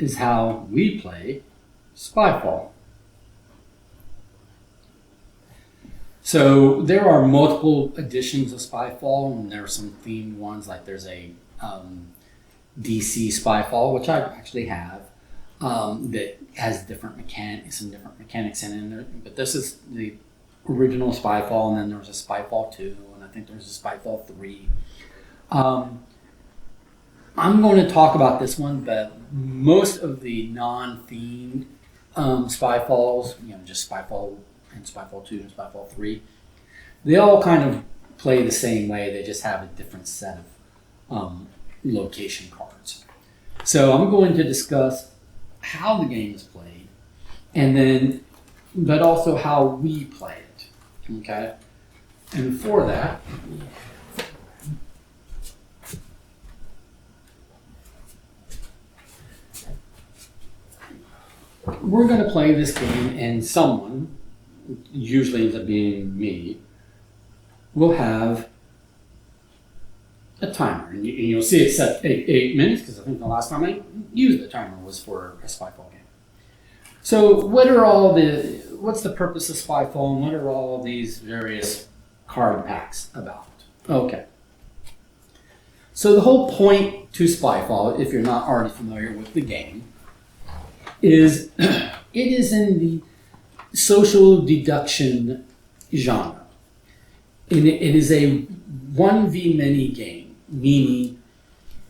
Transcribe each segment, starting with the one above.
is how we play Spyfall. So there are multiple editions of Spyfall, and there are some themed ones, like there's a DC Spyfall, which I actually have, that has some different mechanics in it. But this is the original Spyfall, and then there was a Spyfall 2, and I think there's a Spyfall 3. I'm going to talk about this one, but most of the non-themed Spyfalls, just Spyfall and Spyfall 2 and Spyfall 3, they all kind of play the same way. They just have a different set of location cards. So I'm going to discuss how the game is played, but also how we play it. Okay? And for that, we're going to play this game, and someone, usually ends up being me, will have a timer. And you'll see it set 8 minutes, because I think the last time I used the timer was for a Spyfall game. So what's the purpose of Spyfall, and what are all these various card packs about? Okay. So the whole point to Spyfall, if you're not already familiar with the game, is it is in the social deduction genre. And it is a 1v many game, meaning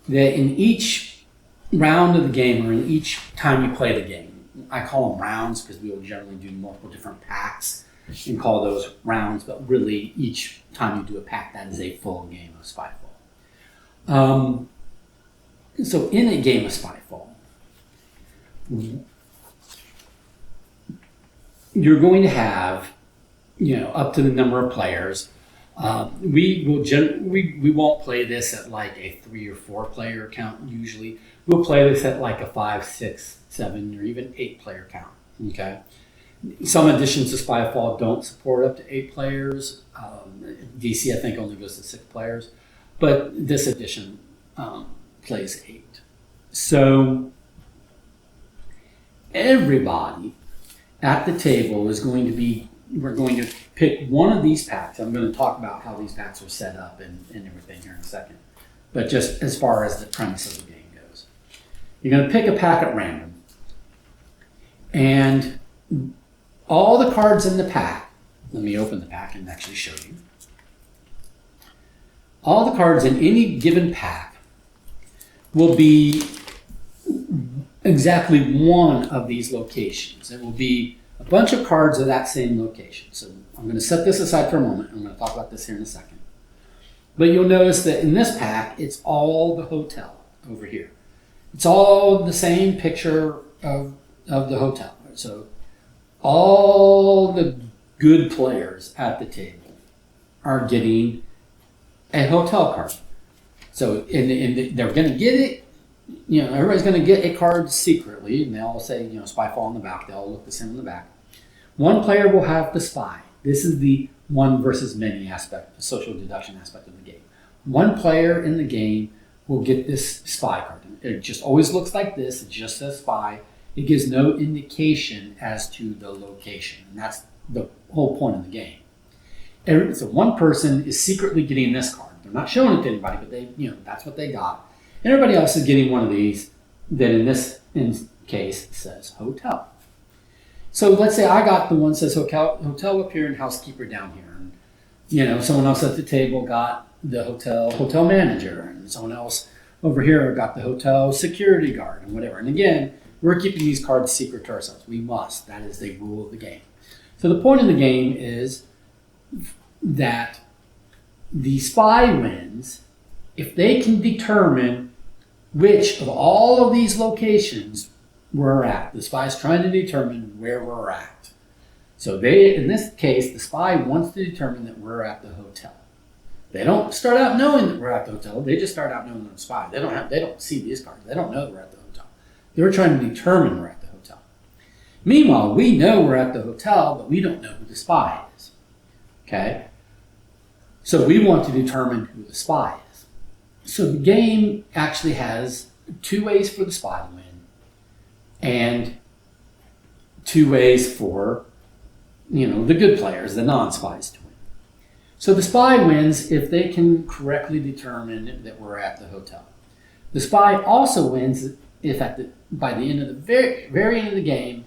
that in each round of the game, or in each time you play the game, I call them rounds because we will generally do multiple different packs and call those rounds, but really each time you do a pack, that is a full game of Spyfall. So in a game of Spyfall, you're going to have, up to the number of players. We won't play this at like a 3 or 4 player count usually. We'll play this at like a 5, 6, 7, or even 8 player count. Okay. Some editions of Spyfall don't support up to 8 players. DC I think only goes to 6 players, but this edition plays 8. So everybody at the table we're going to pick one of these packs. I'm going to talk about how these packs are set up and everything here in a second. But just as far as the premise of the game goes, you're going to pick a pack at random. And all the cards in the pack, let me open the pack and actually show you. All the cards in any given pack will be exactly one of these locations. It will be a bunch of cards of that same location. So I'm going to set this aside for a moment. I'm going to talk about this here in a second. But you'll notice that in this pack, it's all the hotel over here. It's all the same picture of the hotel. So all the good players at the table are getting a hotel card. So they're going to get it. Everybody's going to get a card secretly, and they all say, Spyfall on the back. They all look the same on the back. One player will have the spy. This is the one versus many aspect, the social deduction aspect of the game. One player in the game will get this spy card. It just always looks like this. It just says spy. It gives no indication as to the location, and that's the whole point of the game. So one person is secretly getting this card. They're not showing it to anybody, but that's what they got. And everybody else is getting one of these that in this case says hotel. So let's say I got the one that says hotel up here and housekeeper down here. And someone else at the table got the hotel manager, and someone else over here got the hotel security guard and whatever. And again, we're keeping these cards secret to ourselves. We must. That is the rule of the game. So the point of the game is that the spy wins if they can determine which of all of these locations we're at. The spy's trying to determine where we're at. So in this case, the spy wants to determine that we're at the hotel. They don't start out knowing that we're at the hotel. They just start out knowing they're the spy. They don't see these cards. They don't know we're at the hotel. They're trying to determine we're at the hotel. Meanwhile, we know we're at the hotel, but we don't know who the spy is. Okay? So we want to determine who the spy is. So the game actually has 2 ways for the spy to win. and 2 ways for, the good players, the non-spies, to win. So the spy wins if they can correctly determine that we're at the hotel. The spy also wins if by the end of the very, very end of the game,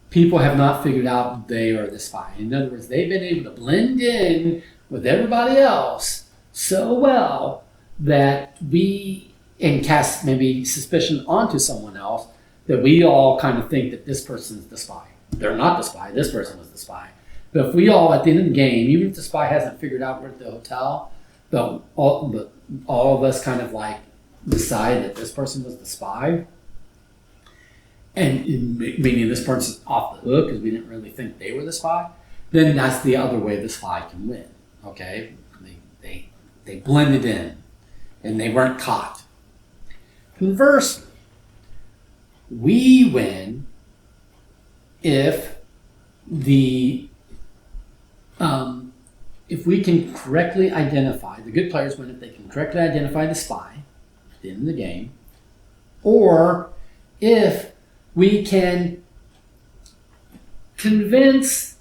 people have not figured out they are the spy. In other words, they've been able to blend in with everybody else so well that and cast maybe suspicion onto someone else, that we all kind of think that this person's the spy. They're not the spy, this person was the spy. But if we all, at the end of the game, even if the spy hasn't figured out we're at the hotel, but all of us kind of like decide that this person was the spy, and meaning this person's off the hook because we didn't really think they were the spy, then that's the other way the spy can win. Okay, they blended in and they weren't caught. Conversely, we win if if we can correctly identify, the good players win if they can correctly identify the spy at the end of the game, or if we can convince,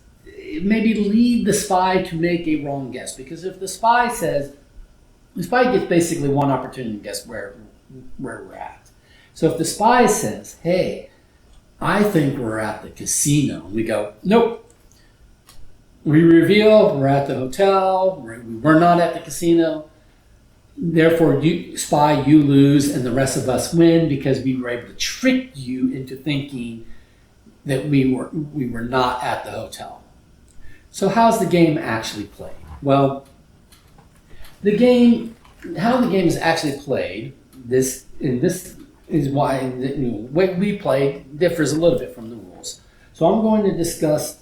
maybe lead the spy to make a wrong guess. Because if the spy gets basically one opportunity to guess where we're at. So if the spy says, hey, I think we're at the casino, and we go, nope. We reveal we're at the hotel, we're not at the casino. Therefore, you lose, and the rest of us win because we were able to trick you into thinking that we were not at the hotel. So how's the game actually played? Well, how the game is actually played, this is why the way we play differs a little bit from the rules. So I'm going to discuss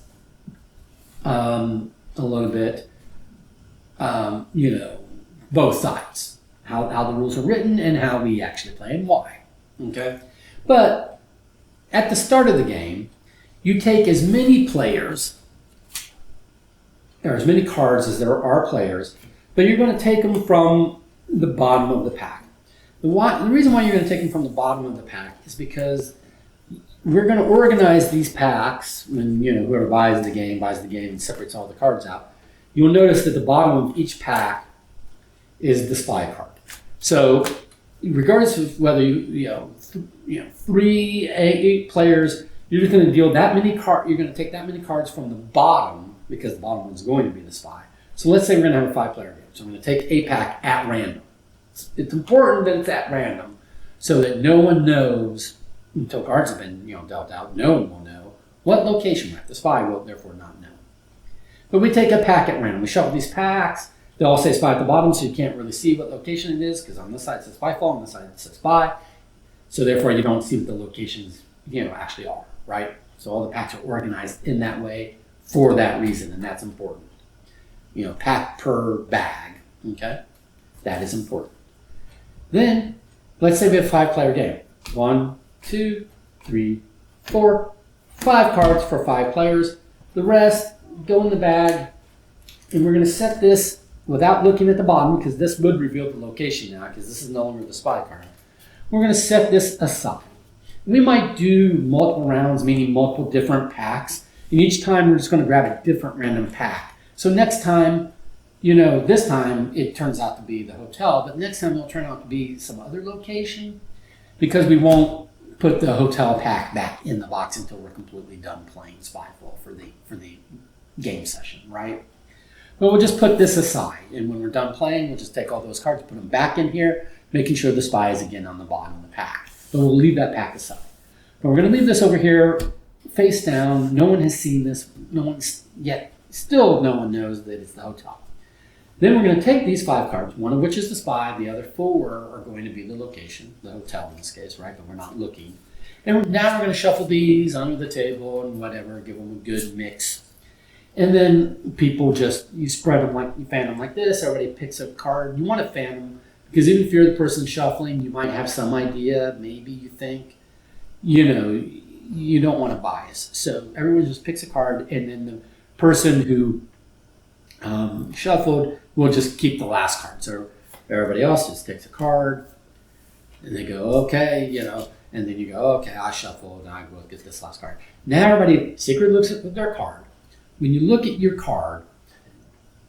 a little bit, both sides, how the rules are written and how we actually play and why. Okay, but at the start of the game, you take as many players or as many cards as there are players, but you're going to take them from the bottom of the pack. The reason why you're going to take them from the bottom of the pack is because we're going to organize these packs when, whoever buys the game and separates all the cards out. You'll notice that the bottom of each pack is the spy card. So regardless of whether eight players, you're just going to deal that many cards. You're going to take that many cards from the bottom because the bottom one's going to be the spy. So let's say we're going to have a 5-player game. So I'm going to take a pack at random. It's important that it's at random so that no one knows until cards have been dealt out. No one will know what location we're at. The spy will therefore not know. But we take a pack at random. We shuffle these packs. They all say spy at the bottom, so you can't really see what location it is because on this side it says Spyfall, on this side it says spy. So therefore you don't see what the locations actually are, right? So all the packs are organized in that way for that reason, and that's important. Pack per bag, okay? That is important. Then, let's say we have a 5-player game. 1, 2, 3, 4, 5 cards for 5 players. The rest go in the bag, and we're going to set this without looking at the bottom because this would reveal the location now because this is no longer the spy card. We're going to set this aside. We might do multiple rounds, meaning multiple different packs, and each time we're just going to grab a different random pack. So next time, this time it turns out to be the hotel, but next time it'll turn out to be some other location because we won't put the hotel pack back in the box until we're completely done playing Spyfall for the game session, right? But we'll just put this aside, and when we're done playing, we'll just take all those cards, put them back in here, making sure the spy is again on the bottom of the pack. But we'll leave that pack aside. But we're going to leave this over here face down. No one has seen this. No one knows that it's the hotel. Then we're going to take these 5 cards, one of which is the spy, the other 4 are going to be the location, the hotel in this case, right? But we're not looking. And now we're going to shuffle these under the table and whatever, give them a good mix. And then people you spread them you fan them like this. Everybody picks a card. You want to fan them because even if you're the person shuffling, you might have some idea. Maybe you think, you don't want to bias. So everyone just picks a card, and then the person who shuffled will just keep the last card. So everybody else just takes a card, and they go, okay, And then you go, okay, I shuffle, and I go get this last card. Now everybody secretly looks at their card. When you look at your card,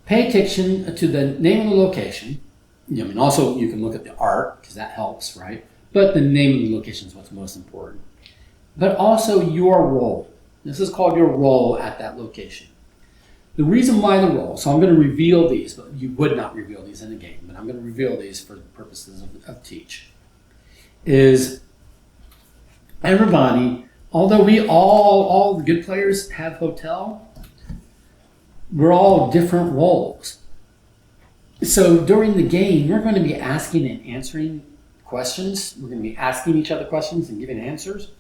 pay attention to the name of the location. I mean, also you can look at the art because that helps, right? But the name of the location is what's most important. But also your role. This is called your role at that location. The reason why the role, so I'm going to reveal these, but you would not reveal these in a game, but I'm going to reveal these for the purposes of teach, is everybody, although we all the good players have hotel, we're all different roles. So during the game, we're going to be asking and answering questions. We're going to be asking each other questions and giving answers.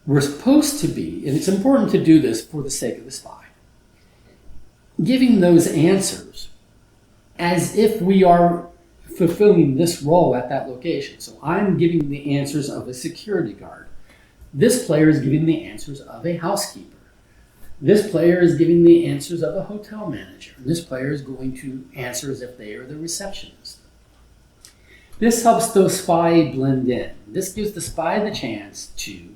We're supposed to be, and it's important to do this for the sake of the spy, giving those answers as if we are fulfilling this role at that location. So I'm giving the answers of a security guard. This player is giving the answers of a housekeeper. This player is giving the answers of a hotel manager. And this player is going to answer as if they are the receptionist. This helps the spy blend in. This gives the spy the chance to,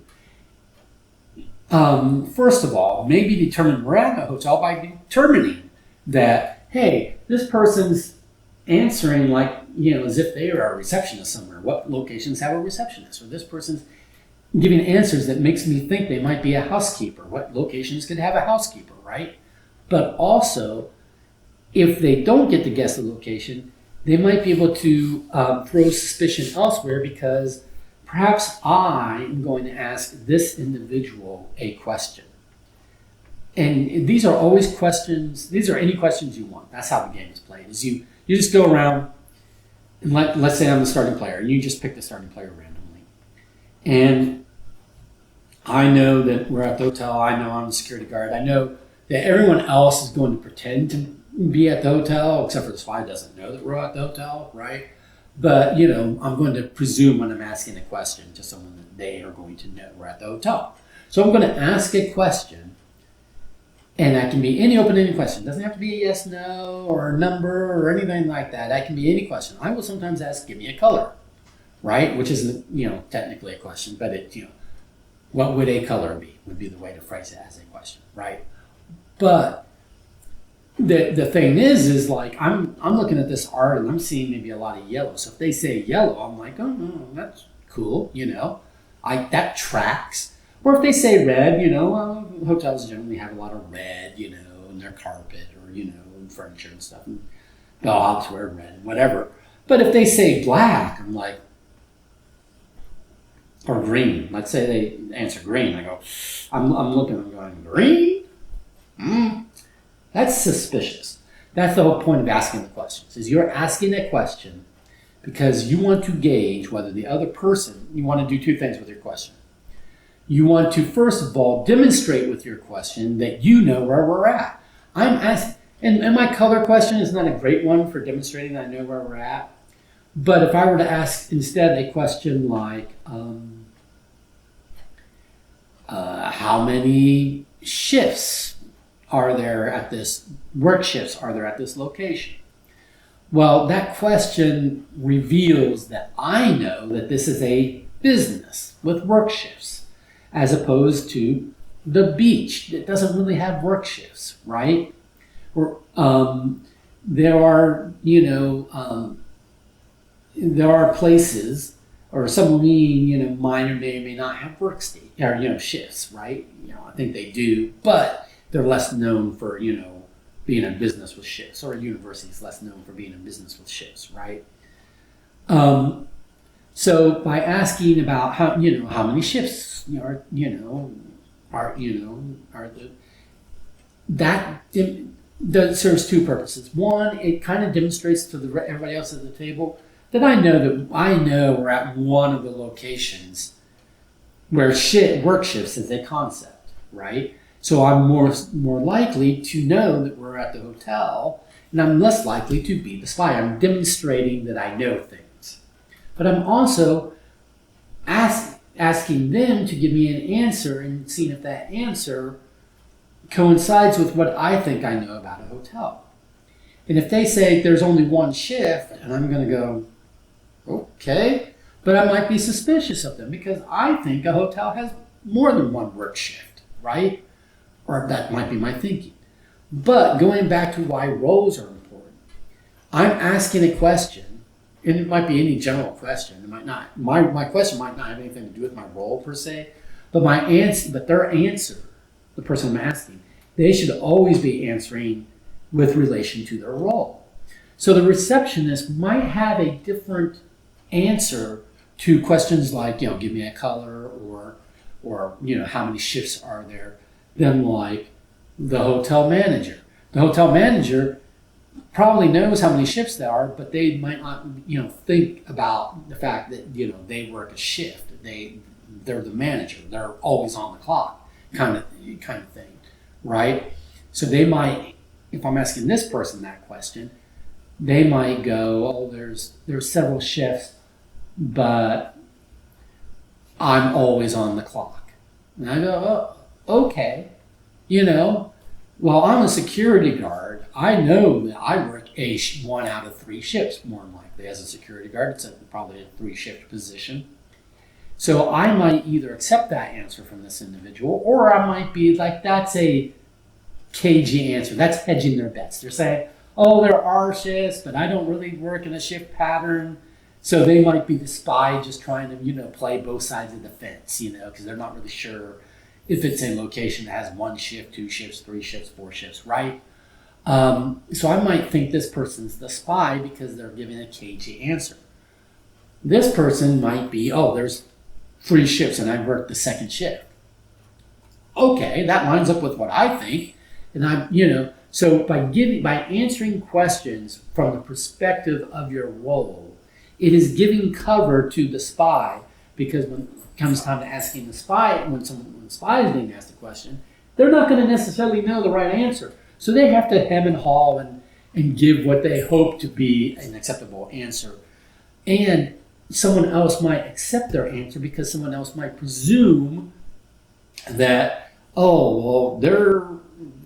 first of all, maybe determine we're at a hotel by determining that, hey, this person's answering like, as if they are a receptionist somewhere. What locations have a receptionist? Or this person's giving answers that makes me think they might be a housekeeper. What locations could have a housekeeper, right? But also, if they don't get to guess the location, they might be able to throw suspicion elsewhere because perhaps I am going to ask this individual a question. And these are always questions, these are any questions you want. That's how the game is played. Is you just go around, and let's say I'm the starting player, and you just pick the starting player randomly. And I know that we're at the hotel, I know I'm the security guard, I know that everyone else is going to pretend to be at the hotel, except for the spy doesn't know that we're at the hotel, right? But, I'm going to presume when I'm asking a question to someone that they are going to know we're at the hotel. So I'm going to ask a question, and that can be any open-ended question. It doesn't have to be a yes, no, or a number, or anything like that. That can be any question. I will sometimes ask, give me a color, right? Which isn't, technically a question, but what would a color be? Would be the way to phrase it as a question, right? But the thing is like I'm looking at this art and I'm seeing maybe a lot of yellow. So if they say yellow, I'm like, oh no, that's cool, that tracks. Or if they say red, hotels generally have a lot of red, in their carpet or in furniture and stuff. And bellhops wear red and whatever. But if they say black, I'm like, or green. Let's say they answer green. I go, I'm looking, I'm going, green? That's suspicious. That's the whole point of asking the questions, is you're asking a question because you want to gauge whether the other person, you want to do two things with your question. You want to, first of all, demonstrate with your question that you know where we're at. I'm asking, and my color question is not a great one for demonstrating that I know where we're at. But if I were to ask instead a question like, how many shifts are there at this, work shifts are there at this location? Well, that question reveals that I know that this is a business with work shifts, as opposed to the beach that doesn't really have work shifts, right? Or there are, there are places, or some minor may or may not have work shifts, right? I think they do, but they're less known for, being in business with shifts, or a university is less known for being in business with shifts, right? So by asking about how many shifts that serves two purposes. One, it kind of demonstrates to everybody else at the table that I know we're at one of the locations where work shifts is a concept, right? So I'm more likely to know that we're at the hotel, and I'm less likely to be the spy. I'm demonstrating that I know things. But I'm also asking them to give me an answer and seeing if that answer coincides with what I think I know about a hotel. And if they say there's only one shift, and I'm going to go, okay, but I might be suspicious of them because I think a hotel has more than one work shift, right? Or that might be my thinking. But going back to why roles are important, I'm asking a question, and it might be any general question. It might not. My question might not have anything to do with my role per se, but their answer, the person I'm asking, they should always be answering with relation to their role. So the receptionist might have a different answer to questions like, give me a color or how many shifts are there than like the hotel manager. The hotel manager probably knows how many shifts there are, but they might not, think about the fact that, they work a shift. They're the manager. They're always on the clock, kind of thing, right? So they might, if I'm asking this person that question, they might go, "Oh, there's several shifts, but I'm always on the clock." And I go, "Oh, okay, well, I'm a security guard. I know that I work 1 out of 3 shifts more than likely as a security guard. It's probably a 3-shift position." So I might either accept that answer from this individual, or I might be like, that's a cagey answer. That's hedging their bets. They're saying, "Oh, there are shifts, but I don't really work in a shift pattern." So they might be the spy just trying to, play both sides of the fence, because they're not really sure if it's a location that has 1 shift, 2 shifts, 3 shifts, 4 shifts, right? So I might think this person's the spy because they're giving a cagey answer. This person might be, "Oh, there's 3 shifts and I work the 2nd shift." Okay, that lines up with what I think. And so by answering questions from the perspective of your role, it is giving cover to the spy, because when it comes time to asking the spy, when the spy is being asked a question, they're not going to necessarily know the right answer. So they have to hem and haw and give what they hope to be an acceptable answer. And someone else might accept their answer because someone else might presume that, "Oh, well,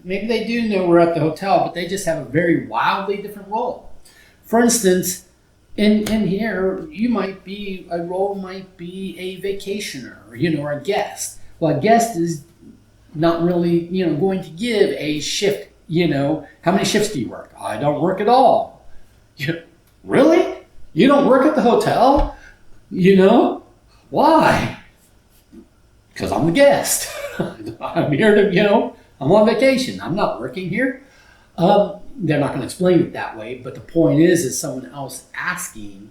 maybe they do know we're at the hotel, but they just have a very wildly different role." For instance, in here, a role might be a vacationer, or a guest. Well, a guest is not really, going to give a shift. How many shifts do you work? "I don't work at all." Really? You don't work at the hotel? Why? Because I'm the guest. I'm here to, I'm on vacation. I'm not working here. They're not going to explain it that way, but the point is someone else asking.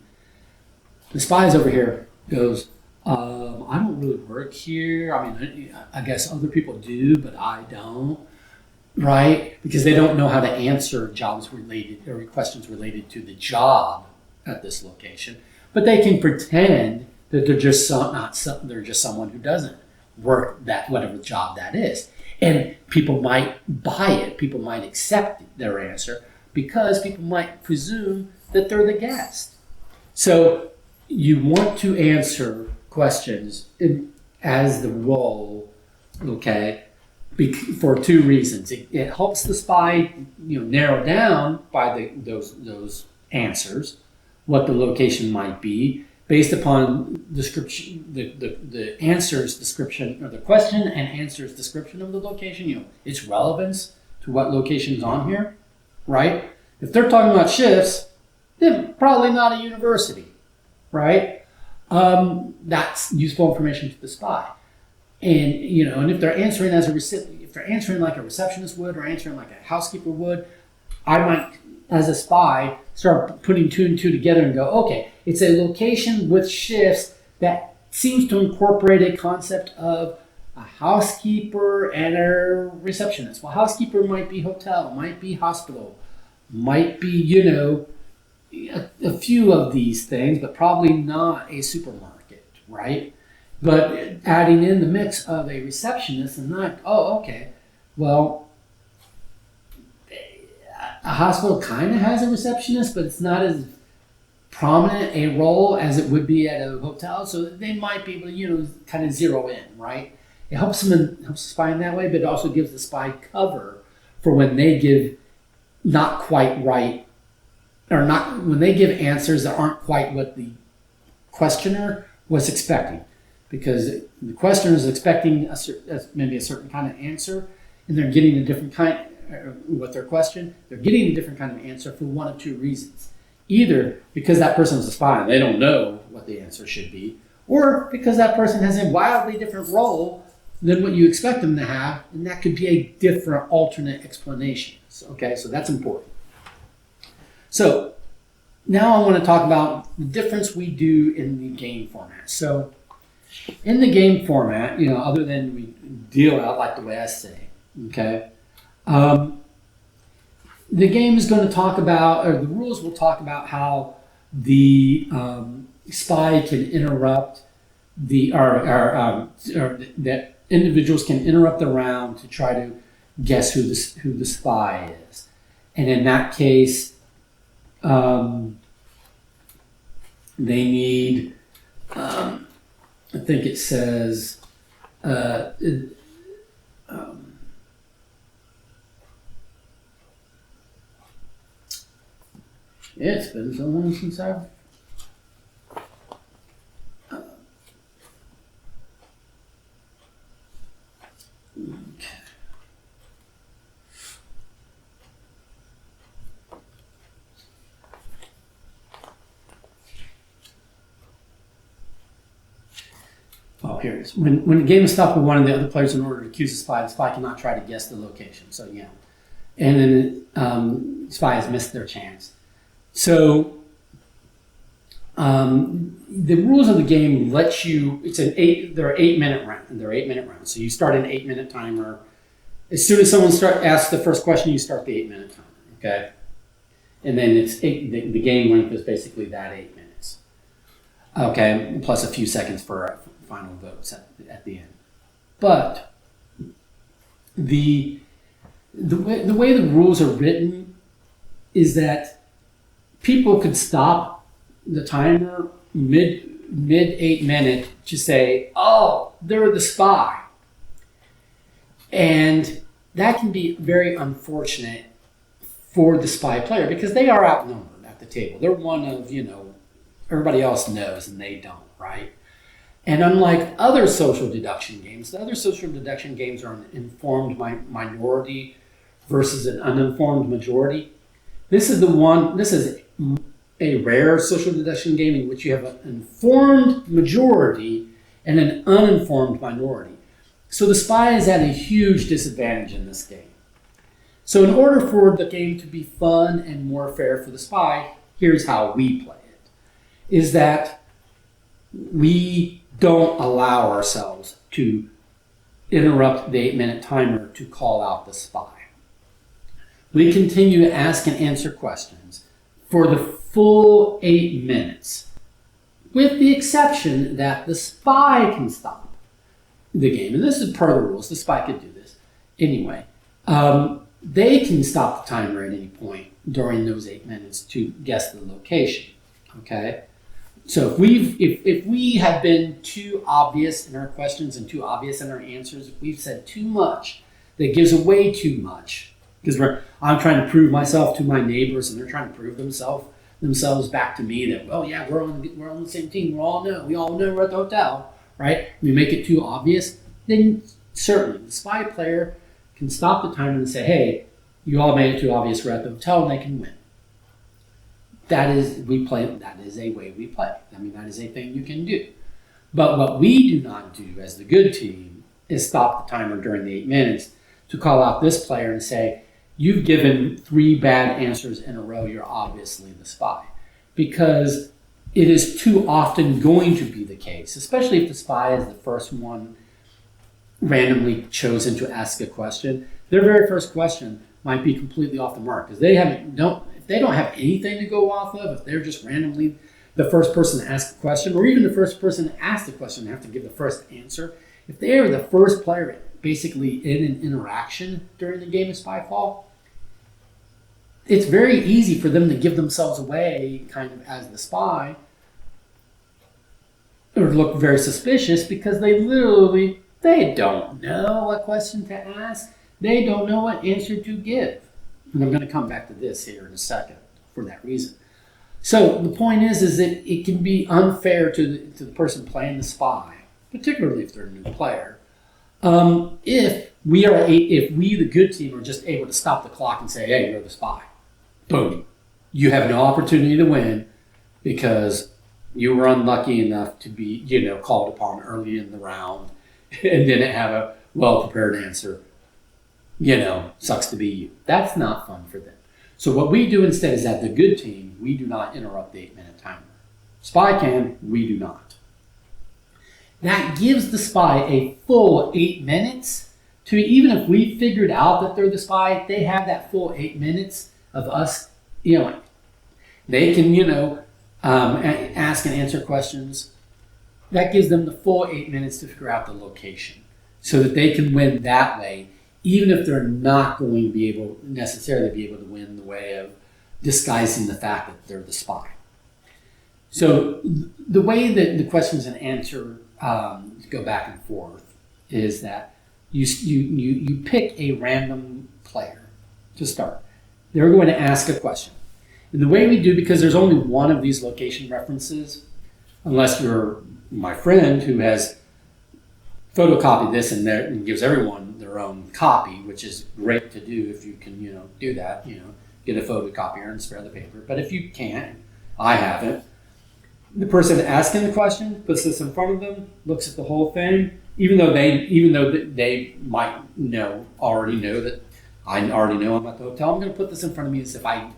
The spies over here goes, "I don't really work here. I mean, I guess other people do, but I don't." Right? Because they don't know how to answer jobs related or questions related to the job at this location, but they can pretend that they're just someone who doesn't work that whatever job that is. And people might buy it, people might accept their answer because people might presume that they're the guest. So you want to answer questions as the role, okay, for 2 reasons. It helps the spy, narrow down by those answers what the location might be based upon description, the answer's description, or the question and answer's description of the location, its relevance to what location is on here, right? If they're talking about shifts, then probably not a university, right? That's useful information to the spy. And, and if they're answering if they're answering like a receptionist would or answering like a housekeeper would, I might, as a spy, start putting 2 and 2 together and go, okay, it's a location with shifts that seems to incorporate a concept of a housekeeper and a receptionist. Well, housekeeper might be hotel, might be hospital, might be, a few of these things, but probably not a supermarket, right? But adding in the mix of a receptionist and not, oh, okay, well, a hospital kind of has a receptionist, but it's not as prominent a role as it would be at a hotel. So they might be able to, kind of zero in, right? It helps the spy in that way, but it also gives the spy cover for when they give not quite right, or not when they give answers that aren't quite what the questioner was expecting, because the questioner is expecting maybe a certain kind of answer, and they're getting a different kind with their question. They're getting a different kind of answer for one of two reasons: either because that person's a spy and they don't know what the answer should be, or because that person has a wildly different role than what you expect them to have, and that could be a different alternate explanation. Okay, so that's important. So now I want to talk about the difference we do in the game format. So in the game format, other than we deal out like the way I say, okay, the game is going to talk about, or the rules will talk about how the spy can interrupt or that individuals can interrupt the round to try to guess who the spy is. And in that case, they need, I think it says, it's been so long since I've here it is. When the game is stopped with one of the other players in order to accuse the spy cannot try to guess the location. So, and then the spy has missed their chance. So, the rules of the game let you, there are 8-minute rounds. They're 8-minute rounds. So you start an 8-minute timer. As soon as someone asks the first question, you start the 8-minute timer, okay? And then the game length is basically that 8 minutes. Okay, plus a few seconds for final votes at the end. But the way the rules are written is that people could stop the timer mid 8 minute to say, "Oh, they're the spy," and that can be very unfortunate for the spy player because they are outnumbered at the table. They're one of everybody else knows and they don't, right? And unlike other social deduction games, the other social deduction games are an informed minority versus an uninformed majority. This is a rare social deduction game in which you have an informed majority and an uninformed minority. So the spy is at a huge disadvantage in this game. So in order for the game to be fun and more fair for the spy, here's how we play it, is that we don't allow ourselves to interrupt the 8-minute timer to call out the spy. We continue to ask and answer questions for the full 8 minutes, with the exception that the spy can stop the game. And this is part of the rules. The spy could do this. Anyway, they can stop the timer at any point during those 8 minutes to guess the location, okay? So if we have been too obvious in our questions and too obvious in our answers, if we've said too much that gives away too much, because I'm trying to prove myself to my neighbors and they're trying to prove themselves back to me that, well, yeah, we're on the same team. We all know we're at the hotel, right? We make it too obvious, then certainly the spy player can stop the timer and say, hey, you all made it too obvious, we're at the hotel, and they can win. That is a way we play. I mean, that is a thing you can do. But what we do not do as the good team is stop the timer during the 8 minutes to call out this player and say, you've given 3 bad answers in a row, you're obviously the spy. Because it is too often going to be the case, especially if the spy is the first one randomly chosen to ask a question. Their very first question might be completely off the mark because if they don't have anything to go off of, if they're just randomly the first person to ask a question, or even the first person to ask the question and have to give the first answer, if they are the first player basically in an interaction during the game of Spyfall, it's very easy for them to give themselves away kind of as the spy or look very suspicious because they don't know what question to ask. They don't know what answer to give. And I'm going to come back to this here in a second for that reason. So the point is that it can be unfair to the person playing the spy, particularly if they're a new player, if we, the good team, are just able to stop the clock and say, hey, you're the spy. Boom. You have no opportunity to win because you were unlucky enough to be, called upon early in the round and didn't have a well-prepared answer. Sucks to be you. That's not fun for them. So what we do instead is that the good team, we do not interrupt the 8-minute timer. Spy can, we do not. That gives the spy a full 8 minutes to, even if we figured out that they're the spy, they have that full 8 minutes of us, they can, ask and answer questions. That gives them the full 8 minutes to figure out the location so that they can win that way, even if they're not going to necessarily be able to win the way of disguising the fact that they're the spy. So the way that the questions and answer go back and forth is that you pick a random player to start. They're going to ask a question. And the way we do, because there's only one of these location references, unless you're my friend who has photocopied this and gives everyone their own copy, which is great to do if you can, do that, get a photocopier and spare the paper. But if you can't, I haven't. The person asking the question puts this in front of them, looks at the whole thing, even though they might already know that I already know I'm at the hotel. I'm going to put this in front of me as if I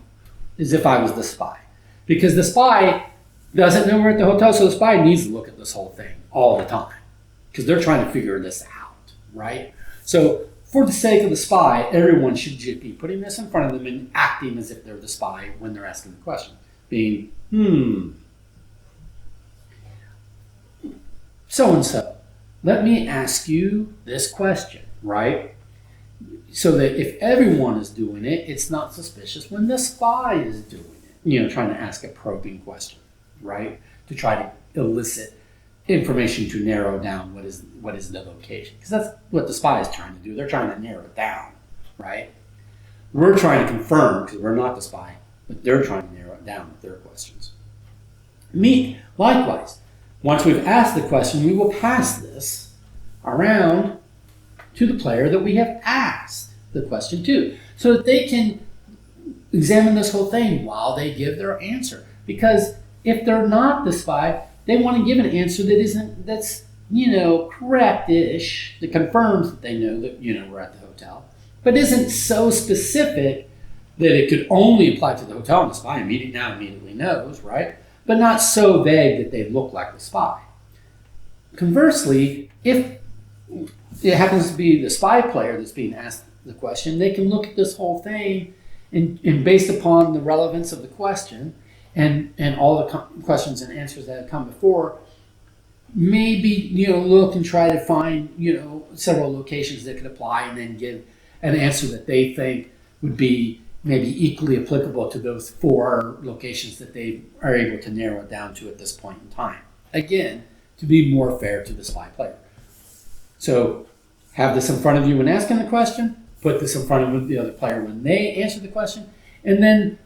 was the spy, because the spy doesn't know we're at the hotel, so the spy needs to look at this whole thing all the time because they're trying to figure this out, right? So for the sake of the spy, everyone should be putting this in front of them and acting as if they're the spy when they're asking the question, being, so-and-so, let me ask you this question, right? So that if everyone is doing it, it's not suspicious when the spy is doing it, trying to ask a probing question, right? To try to elicit information to narrow down what is the location. Because that's what the spy is trying to do. They're trying to narrow it down, right? We're trying to confirm, because we're not the spy, but they're trying to narrow it down with their questions. Likewise, once we've asked the question, we will pass this around to the player that we have asked the question to, so that they can examine this whole thing while they give their answer. Because if they're not the spy, they want to give an answer that's correct-ish, that confirms that they know that we're at the hotel, but isn't so specific that it could only apply to the hotel, and the spy immediately knows, right? But not so vague that they look like the spy. Conversely, if it happens to be the spy player that's being asked the question, they can look at this whole thing and based upon the relevance of the question and all the questions and answers that have come before, maybe look and try to find several locations that could apply, and then give an answer that they think would be maybe equally applicable to those 4 locations that they are able to narrow it down to at this point in time. Again, to be more fair to the spy player. So have this in front of you when asking the question, put this in front of the other player when they answer the question, and then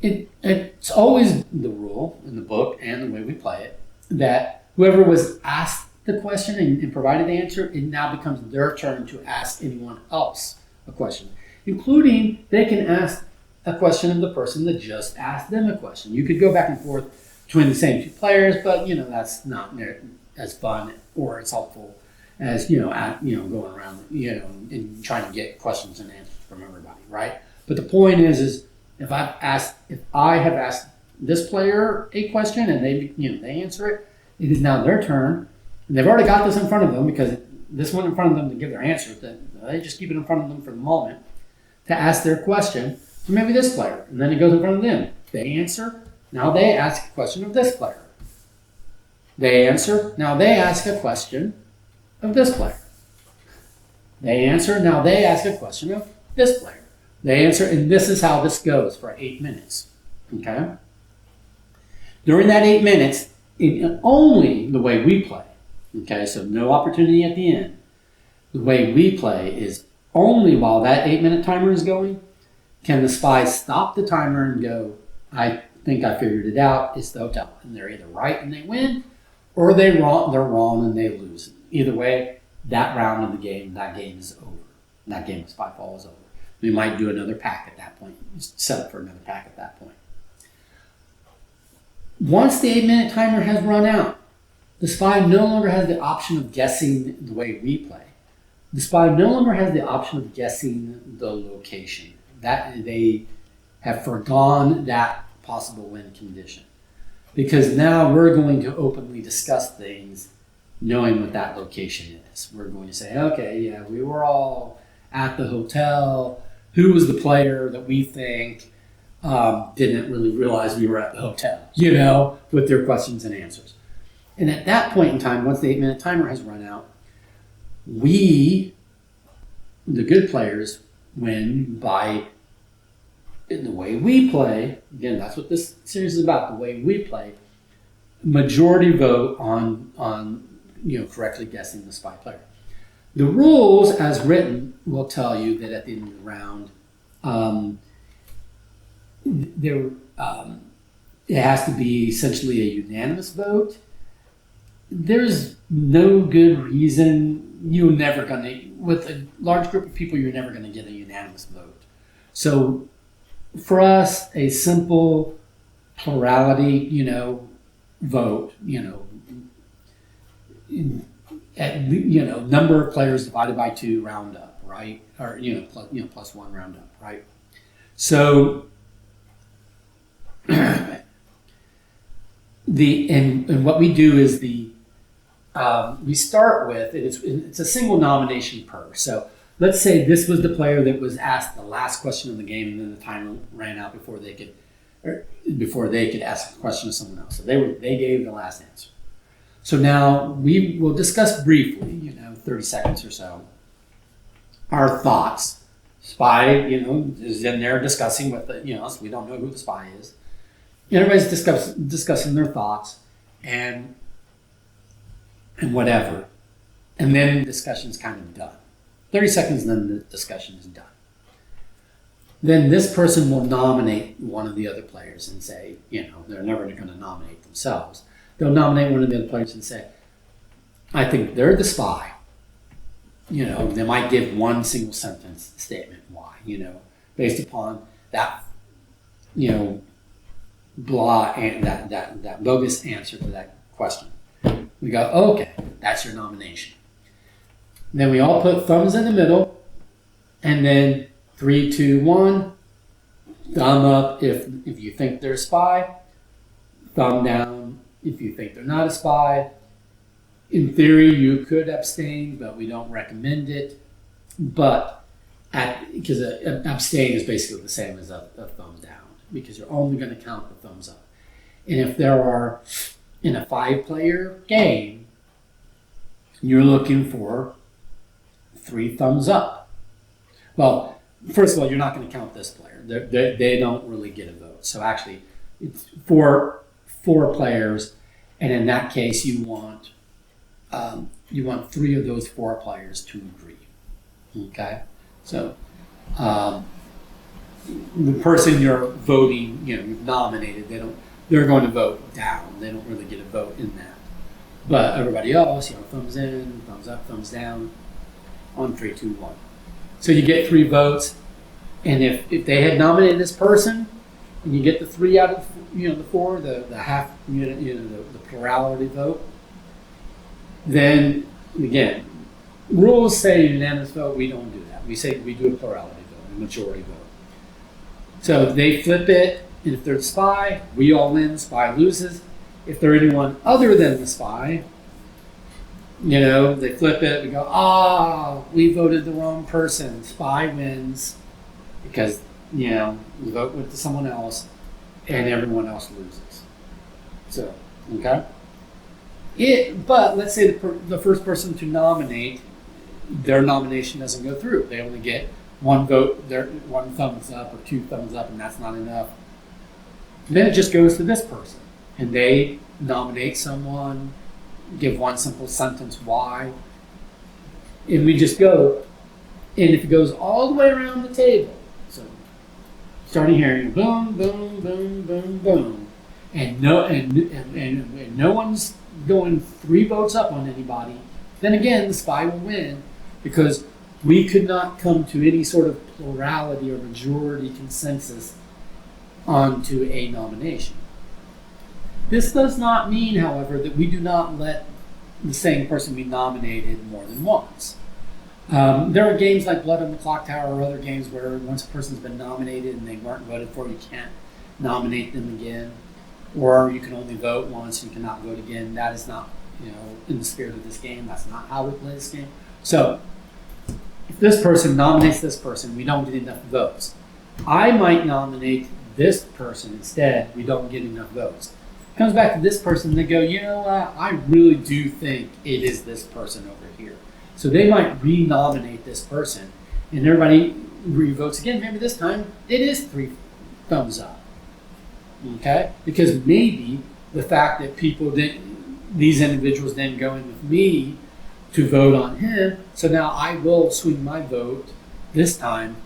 it's always the rule in the book and the way we play it that whoever was asked the question and provided the answer, it now becomes their turn to ask anyone else a question, including they can ask a question of the person that just asked them a question. You could go back and forth between the same 2 players, but that's not as fun or as helpful as going around and trying to get questions and answers from everybody, right? But the point is if I have asked this player a question and they answer it, it is now their turn, and they've already got this in front of them because this went in front of them to give their answer. They just keep it in front of them for the moment to ask their question to maybe this player, and then it goes in front of them. They answer, now they ask a question of this player. They answer, now they ask a question of this player. They answer, now they ask a question of this player. They answer, and this is how this goes for 8 minutes. Okay? During that 8 minutes, only the way we play, okay, so no opportunity at the end. The way we play is only while that 8-minute timer is going, can the spy stop the timer and go, I think I figured it out, it's the hotel. And they're either right and they win, or they're wrong and they lose. Either way, that round of the game, that game is over. That game of Spyfall is over. We might do another pack at that point. Set up for another pack at that point. Once the 8-minute timer has run out, the spy no longer has the option of guessing the way we play. The spy no longer has the option of guessing the location. That they have forgone that possible win condition. Because now we're going to openly discuss things knowing what that location is. We're going to say, okay, yeah, we were all at the hotel. Who was the player that we think didn't really realize we were at the hotel, with their questions and answers. And at that point in time, once the 8-minute timer has run out, we, the good players, win by in the way we play. Again, that's what this series is about, the way we play. Majority vote on correctly guessing the spy player. The rules, as written, will tell you that at the end of the round, it has to be essentially a unanimous vote. There's no good reason with a large group of people, you're never going to get a unanimous vote. So for us, a simple plurality, vote, number of players divided by 2 round up, right? Or plus 1 round up, right? So and what we do is we start with it's a single nomination per. So let's say this was the player that was asked the last question of the game, and then the timer ran out before they could ask a question to someone else. So they gave the last answer. So now we will discuss briefly, 30 seconds or so, our thoughts. Spy, is in there discussing with so we don't know who the spy is. Everybody's discussing their thoughts and whatever. And then the discussion's kind of done. 30 seconds, then the discussion is done. Then this person will nominate one of the other players and say, they're never going to nominate themselves. They'll nominate one of the other players and say, I think they're the spy. They might give one single sentence statement why, based upon that, blah, and that bogus answer to that question. We go, okay, that's your nomination. Then we all put thumbs in the middle, and then 3, 2, 1, thumb up if you think they're a spy, thumb down if you think they're not a spy. In theory, you could abstain, but we don't recommend it. But because abstain is basically the same as a thumb down, because you're only going to count the thumbs up. And if there are, in a 5-player game, you're looking for 3 thumbs up. Well, first of all, you're not going to count this player. They don't really get a vote. So actually, it's 4 players, and in that case, you want 3 of those 4 players to agree. Okay, so the person you're voting, you've nominated, they're going to vote down. They don't really get a vote in that. But everybody else, thumbs in, thumbs up, thumbs down, on 3, 2, 1. So you get 3 votes, and if they had nominated this person, and you get the 3 out of the 4, the half, the plurality vote, then again, rules say unanimous vote. We don't do that. We say we do a plurality vote, a majority vote. So they flip it, and if they're the spy, we all win. Spy loses. If they're anyone other than the spy, they flip it. We go, we voted the wrong person. Spy wins because we vote with someone else, and everyone else loses. So okay. But let's say the first person to nominate, their nomination doesn't go through. They only get 1 vote, 1 thumbs up or 2 thumbs up, and that's not enough. Then it just goes to this person, and they nominate someone, give 1 simple sentence why, and we just go. And if it goes all the way around the table, so starting here, boom, boom, boom, boom, boom, boom, and no one's going 3 votes up on anybody, then again the spy will win because we could not come to any sort of plurality or majority consensus onto a nomination. This does not mean, however, that we do not let the same person be nominated more than once. There are games like Blood on the Clock Tower or other games where once a person's been nominated and they weren't voted for, you can't nominate them again. Or you can only vote once, you cannot vote again. That is not, in the spirit of this game. That's not how we play this game. So, if this person nominates this person, we don't get enough votes. I might nominate this person instead, we don't get enough votes. It comes back to this person, they go, you know what, I really do think it is this person over here. So they might re-nominate this person, and everybody re-votes again. Maybe this time it is 3 thumbs up. Okay? Because maybe the fact that these individuals then go in with me to vote on him, so now I will swing my vote this time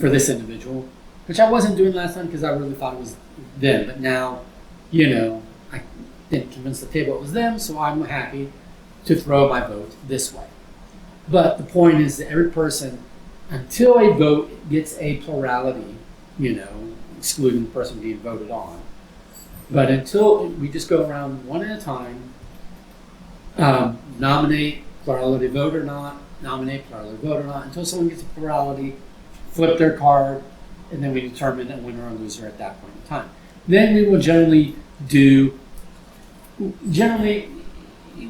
for this individual, which I wasn't doing last time because I really thought it was them. But now, I didn't convince the table it was them, so I'm happy to throw my vote this way. But the point is that every person, until a vote gets a plurality, excluding the person being voted on, but until we just go around one at a time, nominate, plurality vote or not, nominate, plurality vote or not, until someone gets a plurality, flip their card, and then we determine a winner or loser at that point in time. Then we will generally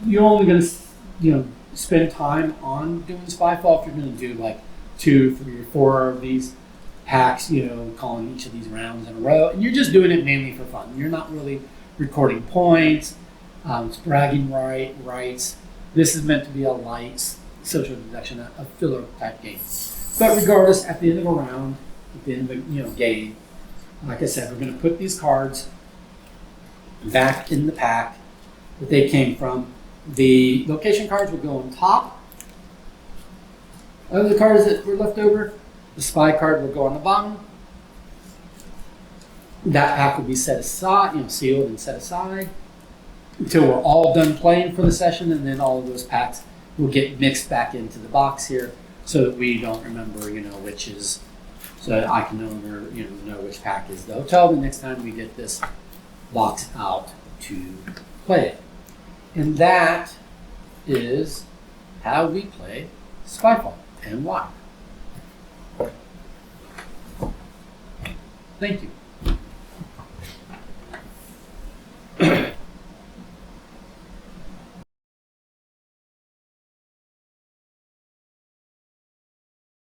you're only going to, spend time on doing Spyfall if you're going to do like 2, 3, or 4 of these packs, calling each of these rounds in a row. And you're just doing it mainly for fun. You're not really recording points. It's bragging rights. This is meant to be a light social deduction, a filler type game. But regardless, at the end of a round, at the end of a game, like I said, we're going to put these cards back in the pack that they came from. The location cards will go on top of the cards that were left over. The spy card will go on the bottom. That pack will be set aside, sealed and set aside until we're all done playing for the session, and then all of those packs will get mixed back into the box here so that we don't remember, which is, so that I can no longer, know which pack is the hotel the next time we get this box out to play it. And that is how we play Spyfall and why. Thank you.